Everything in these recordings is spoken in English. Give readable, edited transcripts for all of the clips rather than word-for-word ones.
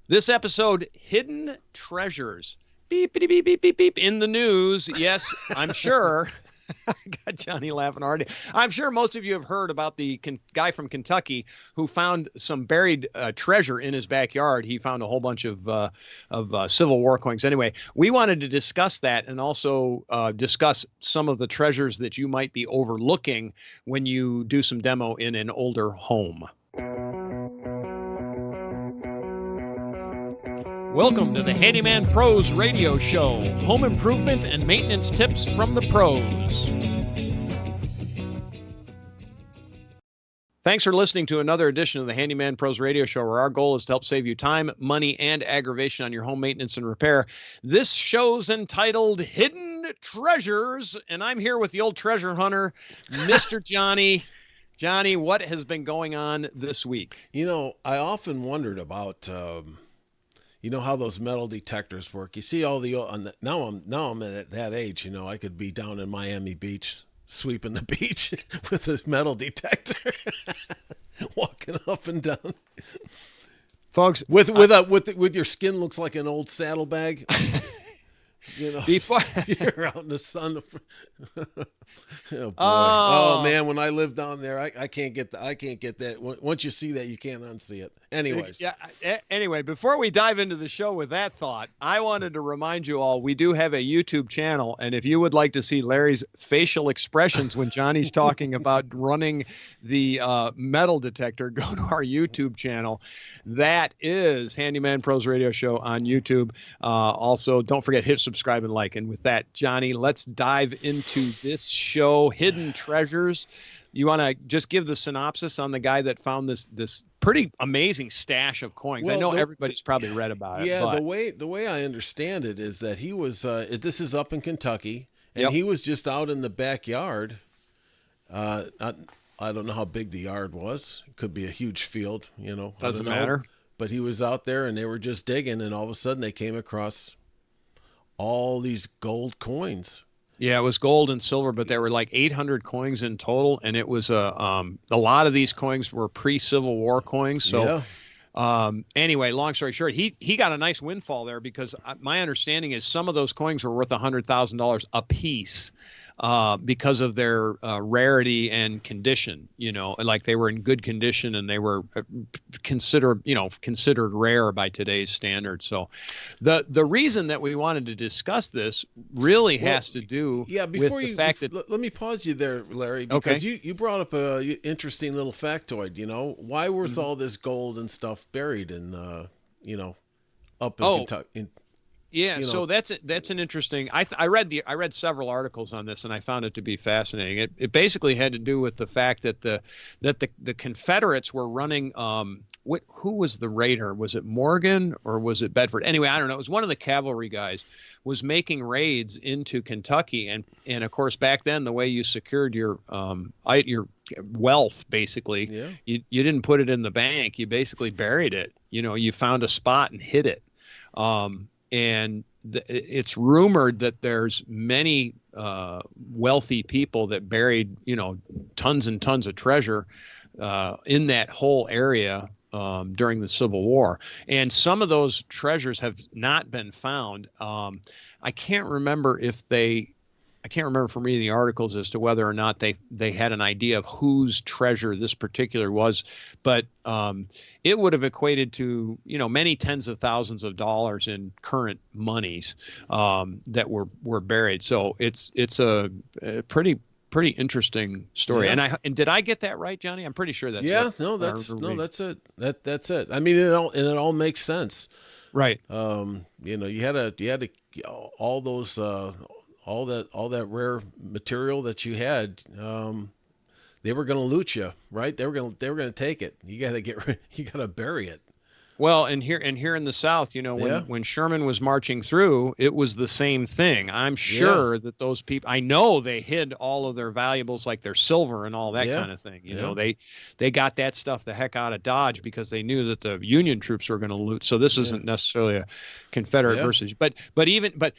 This episode, Hidden Treasures. Beep, beep, beep, beep, beep, beep. In the news. Yes, I'm sure. I got Johnny laughing already. I'm sure most of you have heard about the guy from Kentucky who found some buried treasure in his backyard. He found a whole bunch of Civil War coins. Anyway, we wanted to discuss that and also discuss some of the treasures that you might be overlooking when you do some demo in an older home. Welcome to the Handyman Pros Radio Show. Home improvement and maintenance tips from the pros. Thanks for listening to another edition of the Handyman Pros Radio Show, where our goal is to help save you time, money, and aggravation on your home maintenance and repair. This show's entitled Hidden Treasures, and I'm here with the old treasure hunter, Mr. Johnny. Johnny, what has been going on this week? You know, I often wondered about how those metal detectors work. You see all the now I'm at that age. You know, I could be down in Miami Beach sweeping the beach with a metal detector, walking up and down. Folks, with your skin looks like an old saddlebag. You know, before you're out in the sun. Oh boy! Oh man, when I lived down there, I can't get that. Once you see that, you can't unsee it. Anyways, yeah. Anyway, before we dive into the show with that thought, I wanted to remind you all we do have a YouTube channel, and if you would like to see Larry's facial expressions when Johnny's talking about running the metal detector, go to our YouTube channel. That is Handyman Pros Radio Show on YouTube. Also, don't forget, hit subscribe and like. And with that, Johnny, let's dive into this show, Hidden Treasures. You want to just give the synopsis on the guy that found this pretty amazing stash of coins? Well, I know everybody's probably read about it. Yeah, the way I understand it is that he was. This is up in Kentucky, and he was just out in the backyard. I don't know how big the yard was. It could be a huge field. You know, doesn't matter. But he was out there, and they were just digging, and all of a sudden they came across all these gold coins. Yeah, it was gold and silver, but there were like 800 coins in total, and it was a lot of these coins were pre-Civil War coins. So, anyway, long story short, he got a nice windfall there because my understanding is some of those coins were worth $100,000 a piece. Because of their rarity and condition, you know, like they were in good condition and they were considered rare by today's standards. So the reason that we wanted to discuss this really has to do with the fact that... Let me pause you there, Larry, because you brought up a interesting little factoid. You know, why was all this gold and stuff buried in, up in Kentucky? Yeah, so that's an interesting. I read several articles on this, and I found it to be fascinating. It basically had to do with the fact that the Confederates were running. Who was the raider? Was it Morgan or was it Bedford? Anyway, I don't know. It was one of the cavalry guys was making raids into Kentucky, and of course back then the way you secured your wealth basically, you didn't put it in the bank. You basically buried it. You know, you found a spot and hid it. And it's rumored that there's many wealthy people that buried, tons and tons of treasure in that whole area during the Civil War. And some of those treasures have not been found. I can't remember from reading the articles as to whether or not they had an idea of whose treasure this particular was, but it would have equated to many tens of thousands of dollars in current monies that were buried. So it's a pretty interesting story. Yeah. And did I get that right, Johnny? I'm pretty sure that's that's it. That's it. I mean, it all makes sense, right? You had to all those. All that rare material that you had, they were going to loot you, right? They were going to take it. You got to bury it. Well, and here in the South, when Sherman was marching through, it was the same thing. I'm sure that those people, I know they hid all of their valuables, like their silver and all that kind of thing. You know, they got that stuff the heck out of Dodge because they knew that the Union troops were going to loot. So this isn't necessarily a Confederate versus, but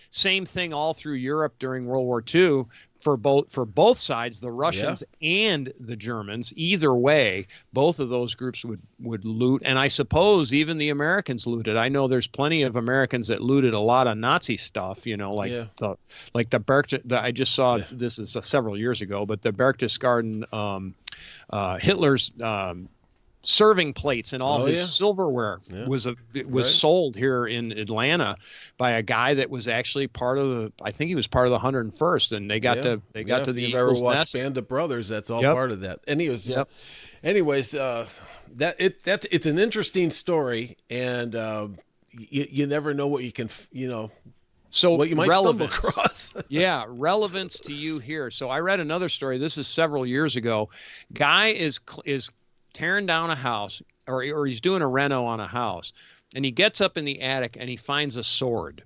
same thing all through Europe during World War II. for both sides, the Yeah. Russians and the Germans. Either way, both of those groups would loot, and I suppose even the Americans looted. I know there's plenty of Americans that looted a lot of Nazi stuff. Yeah. Like the I just saw Yeah. this is several years ago, but the Berchtesgaden, Hitler's serving plates and all Oh his yeah. silverware Yeah. was Right. sold here in Atlanta by a guy that was actually part of the I think he was part of the 101st, and they got Yeah. to they got Yeah. to If the you've ever Eagle's watched Nest. Band of Brothers, that's all Yep. part of that. And he was, Yep. anyways, that's it's an interesting story, and you never know what you can, So what you might stumble relevance. across. Yeah, relevance to you here. So I read another story. This is several years ago. Guy is tearing down a house, or he's doing a reno on a house, and he gets up in the attic and he finds a sword.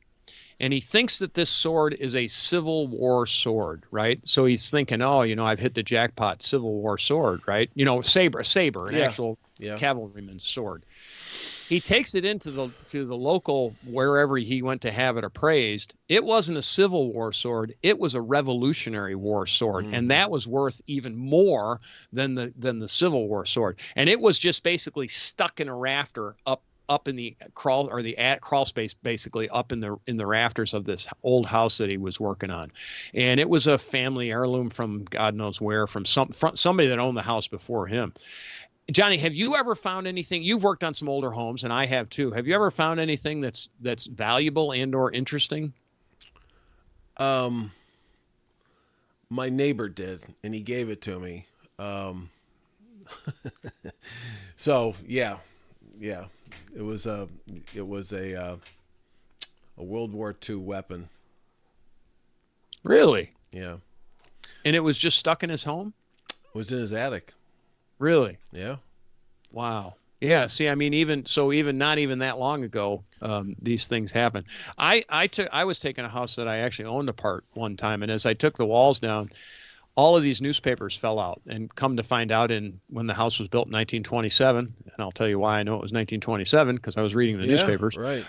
And he thinks that this sword is a Civil War sword, right? So he's thinking, oh, I've hit the jackpot, Civil War sword, right? A saber, an Yeah. actual Yeah. cavalryman's sword. He takes it into the local wherever he went to have it appraised. It wasn't a Civil War sword; it was a Revolutionary War sword, and Mm-hmm. that was worth even more than the Civil War sword. And it was just basically stuck in a rafter up in the crawl space, basically up in the rafters of this old house that he was working on. And it was a family heirloom from God knows where, from somebody that owned the house before him. Johnny, have you ever found anything? You've worked on some older homes, and I have too. Have you ever found anything that's valuable and or interesting? Um, my neighbor did, and he gave it to me. Um, so yeah, yeah, it was a World War II weapon. Really? Yeah, And it was just stuck in his home? it was in his attic. Really? Yeah, Wow. Yeah. See, I mean, even not even that long ago, these things happen. I was taking a house that I actually owned apart one time, and as I took the walls down, all of these newspapers fell out. And come to find out, in when the house was built in 1927, and I'll tell you why I know it was 1927 because I was reading the yeah, newspapers. right.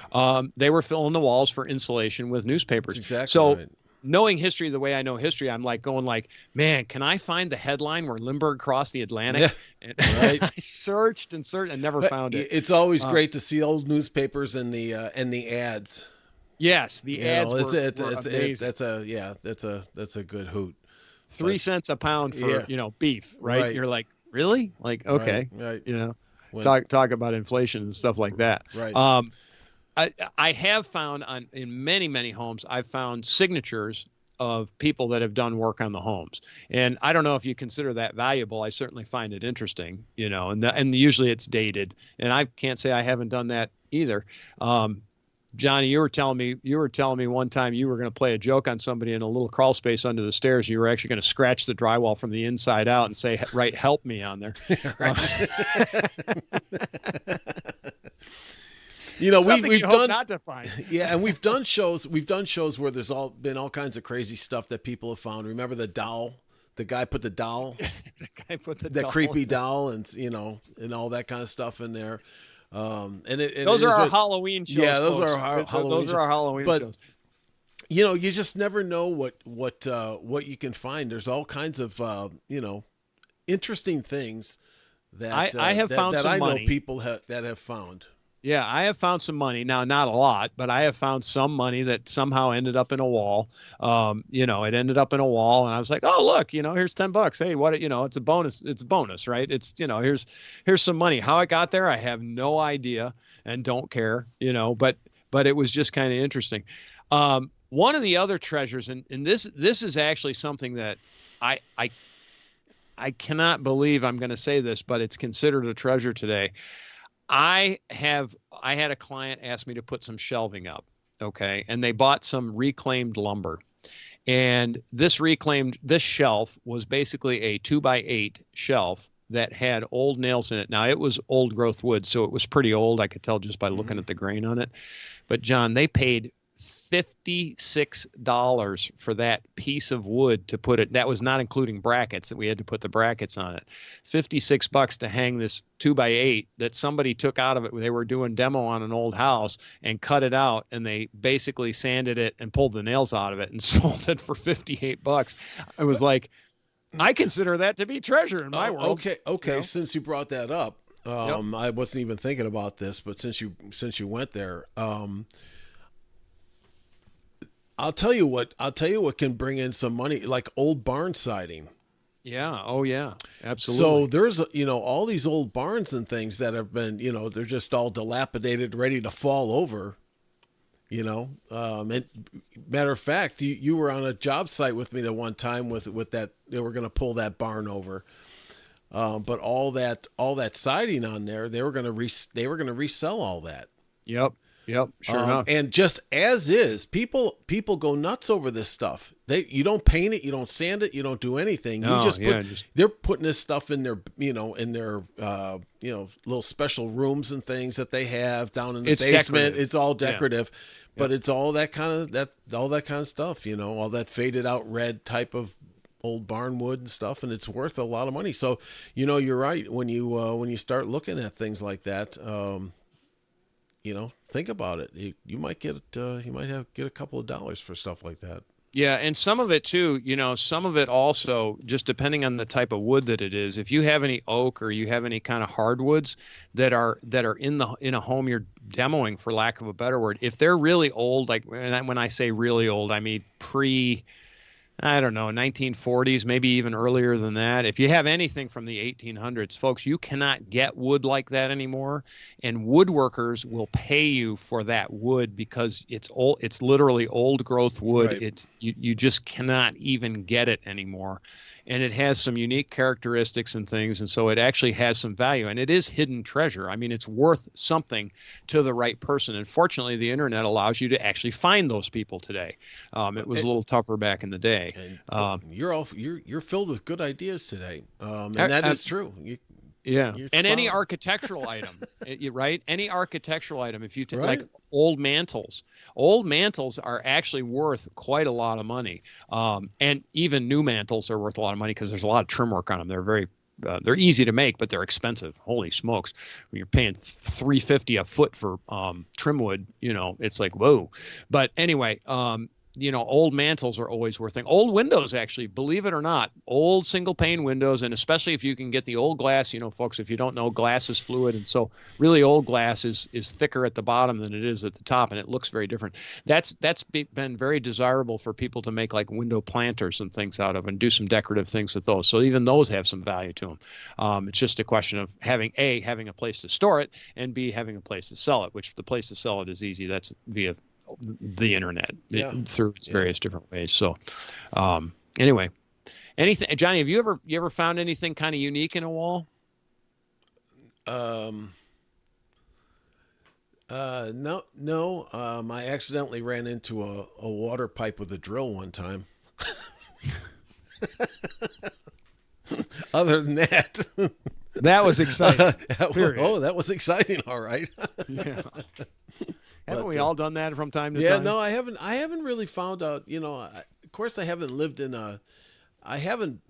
They were filling the walls for insulation with That's newspapers. exactly So right. knowing history the way I know history, I'm like going like, man, can I find the headline where Lindbergh crossed the Yeah, Atlantic? And right. I searched and searched and never But found it. it's always Uh, great to see old newspapers and the ads. yes, the ads were amazing. That's a good hoot. But 3 cents a pound for yeah, beef, right? right, You're like, really? Like, right, okay, right. you know, When talk about inflation and stuff like that. right. I have found in many homes, I've found signatures of people that have done work on the homes, and I don't know if you consider that valuable. I certainly find it interesting, and usually it's dated, and I can't say I haven't done that either. Um, Johnny, you were telling me one time you were going to play a joke on somebody in a little crawl space under the stairs. You were actually going to scratch the drywall from the inside out and say, "Right, help me" on there. Uh, something We've you hope done not to find. yeah, and we've done shows where there's all kinds of crazy stuff that people have found. Remember the doll? The guy put the doll, The guy put the the doll creepy in. doll, and and all that kind of stuff in there. And it Those are is our what Halloween yeah, shows, those are folks. our Halloween Those are shows. our Halloween But shows. you just never know what you can find. There's all kinds of interesting things I that I have found that some I know money. people that have found. Yeah, I have found some money. Now, not a lot, but I have found some money that somehow ended up in a wall. It ended up in a wall, and I was like, "Oh, look, here's $10. Hey, what, it's a bonus. It's a bonus, right? Here's some money. How it got there, I have no idea and don't care, but it was just kind of interesting. One of the other treasures, and this is actually something that I I I cannot believe I'm going to say this, but it's considered a treasure today. I had a client ask me to put some shelving up, okay, and they bought some reclaimed lumber. And this shelf was basically a 2x8 shelf that had old nails in it. Now it was old growth wood, so it was pretty old. I could tell just by looking Hmm. at the grain on it. But John, they paid $56 for that piece of wood to put it. That was not including brackets, that we had to put the brackets on it. $56 to hang this 2x8 that somebody took out of it. They were doing demo on an old house and cut it out, and they basically sanded it and pulled the nails out of it and sold it for $58. It was like, I consider that to be treasure in my Oh, world. okay, You okay. know? Since you brought that up, Yep. I wasn't even thinking about this, but since you went there, I'll tell you what can bring in some money, like old barn siding. Yeah. Oh yeah. So Absolutely. there's all these old barns and things that have been they're just all dilapidated, ready to fall over. And matter of fact, you were on a job site with me the one time with that they were going to pull that barn over. But all that siding on there, they were gonna resell all that. Yep. Yep. Sure enough. And just as is, people go nuts over this stuff. You don't paint it, you don't sand it, you don't do anything. You Oh just yeah. put Just they're putting this stuff in their little special rooms and things that they have down in the it's basement. decorative. It's all Yeah. decorative, but Yep. it's all that kind of stuff. All that faded out red type of old barn wood and stuff, and it's worth a lot of money. So you're right when you start looking at things like that. Think about it. You might get a couple of dollars for stuff like that. Yeah, and some of it too, some of it also, just depending on the type of wood that it is. If you have any oak or you have any kind of hardwoods that are in a home you're demoing, for lack of a better word, if they're really old, like when I say really old, I mean pre I don't know, 1940s, maybe even earlier than that. If you have anything from the 1800s, folks, you cannot get wood like that anymore. And woodworkers will pay you for that wood because it's old, it's literally old growth wood. Right. You just cannot even get it anymore. And it has some unique characteristics and things. And so it actually has some value, and it is hidden treasure. I mean, it's worth something to the right person. And fortunately, the internet allows you to actually find those people today. It was a little tougher back in the day. And Um, you're filled with good ideas today, uh, and that uh, is true. yeah, You're and spot any on. architectural item, right? Any architectural item, if you like Right. old mantles are actually worth quite a lot of money. And even new mantles are worth a lot of money because there's a lot of trim work on them. They're easy to make, but they're expensive. Holy smokes! When you're paying $350 a foot for trim wood, it's like whoa. But anyway, old mantles are always worth thing. Old windows, actually, believe it or not, old single pane windows, and especially if you can get the old glass, folks, if you don't know, glass is fluid, and so really old glass is thicker at the bottom than it is at the top, and it looks very different. Been very desirable for people to make like window planters and things out of, and do some decorative things with those. So even those have some value to them. It's just a question of having a place to store it, and B, having a place to sell it. Which the place to sell it is easy. That's via the internet Yeah. through its Yeah. various different ways. So, anyway, anything, Johnny, have you ever found anything kind of unique in a wall? Um. No. No. I accidentally ran into a water pipe with a drill one time. Other than that, That was exciting. Period. that was exciting. All right. Yeah. Haven't But we all done that from time to yeah, time? no, I haven't. I haven't really found out. Of course, I haven't lived in a. I haven't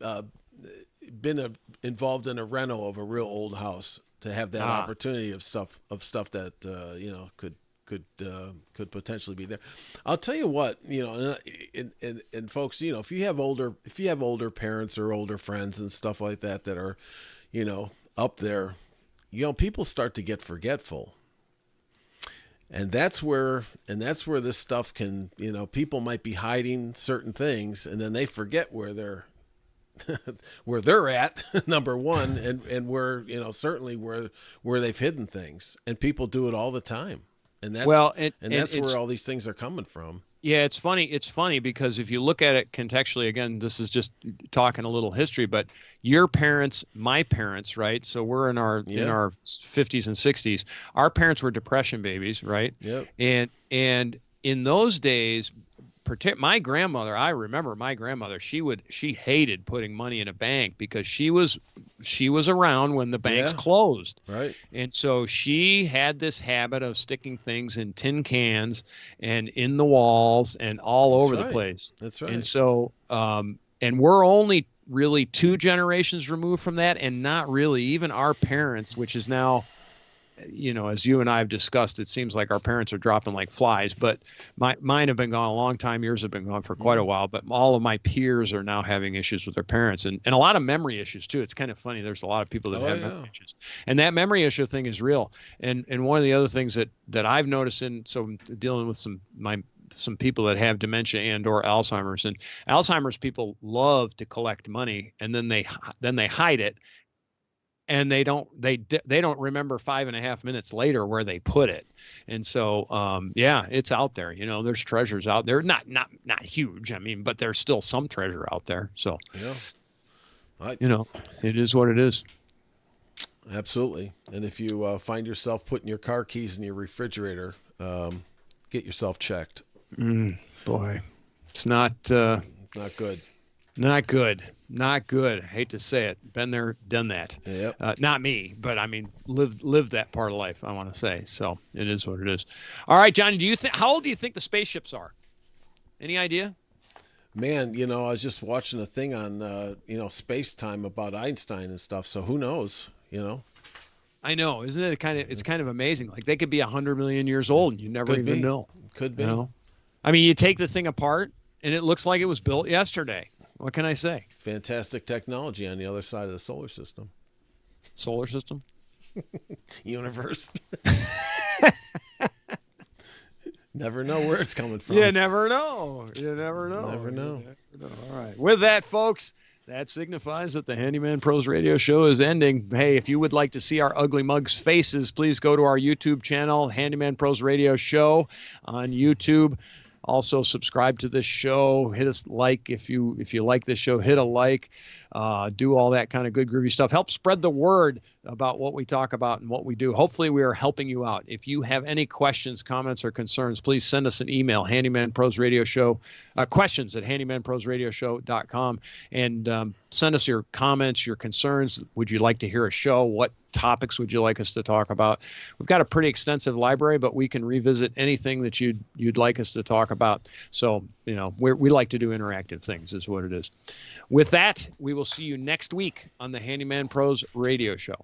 been involved in a reno of a real old house to have that Ah, opportunity of stuff that could potentially be there. I'll tell you what, and folks, if you have older parents or older friends and stuff like that are, up there, people start to get forgetful. And that's where this stuff can, people might be hiding certain things, and then they forget where they're at, number one, and where, certainly where they've hidden things, and people do it all the time, and that's well, and and that's where it's all these things are coming from. yeah, it's funny. It's funny because if you look at it contextually, again, this is just talking a little history, but your parents, my parents, right? So we're in our Yeah. 50s and 60s. Our parents were depression babies, right? Yep. And in those days, my grandmother, I remember my grandmother, she hated putting money in a bank because she was she was around when the banks Yeah. closed. Right. And so she had this habit of sticking things in tin cans and in the walls and all That's over the right. place. That's And right. so, and we're only really two generations removed from that. And not really even our parents, which is now, as you and I have discussed, it seems like our parents are dropping like flies. But mine have been gone a long time. Yours have been gone for quite a Mm. while. But all of my peers are now having issues with their parents, and a lot of memory issues too. It's kind of funny. There's a lot of people that Oh have memory yeah. issues, and that memory issue thing is real. And one of the other things that I've noticed in so I'm dealing with some people that have dementia and or Alzheimer's, and Alzheimer's people love to collect money, and then they hide it, and they don't remember 5.5 minutes later where they put it. And so yeah, it's out there. There's treasures out there, not huge, I mean, but there's still some treasure out there. So Yeah. I you know it is what it is. absolutely. And if you find yourself putting your car keys in your refrigerator, get yourself checked. Boy, it's not It's not good. not good. Not good. I hate to say it. Been there, done that. Yep. Not me, but I mean, lived that part of life, I want to say. So it is what it is. All right, Johnny, how old do you think the spaceships are? Any idea? Man, I was just watching a thing on space time about Einstein and stuff. So who knows? I know, isn't it it's It's kind of amazing. Like they could be 100 million years old and you never could even be, know. could You be know, I mean, you take the thing apart and it looks like it was built yesterday. What can I say? fantastic technology on the other side of the solar system, Solar system. universe. Never know where it's coming You from. never know. You never know. Never You know. never know. All right. With that, folks, that signifies that the Handyman Pros radio show is ending. Hey, if you would like to see our ugly mugs faces, please go to our YouTube channel, Handyman Pros Radio Show on YouTube. Also, subscribe to this show. Hit us like if you like this show. Hit a like. Do all that kind of good groovy stuff. Help spread the word about what we talk about and what we do. Hopefully, we are helping you out. If you have any questions, comments, or concerns, please send us an email, Handyman Pros Radio Show, questions at handymanprosradioshow.com, and send us your comments, your concerns. Would you like to hear a show? What topics would you like us to talk about? We've got a pretty extensive library, but we can revisit anything that you'd like us to talk about. So, we like to do interactive things is what it is. With that, we will see you next week on the Handyman Pros Radio Show.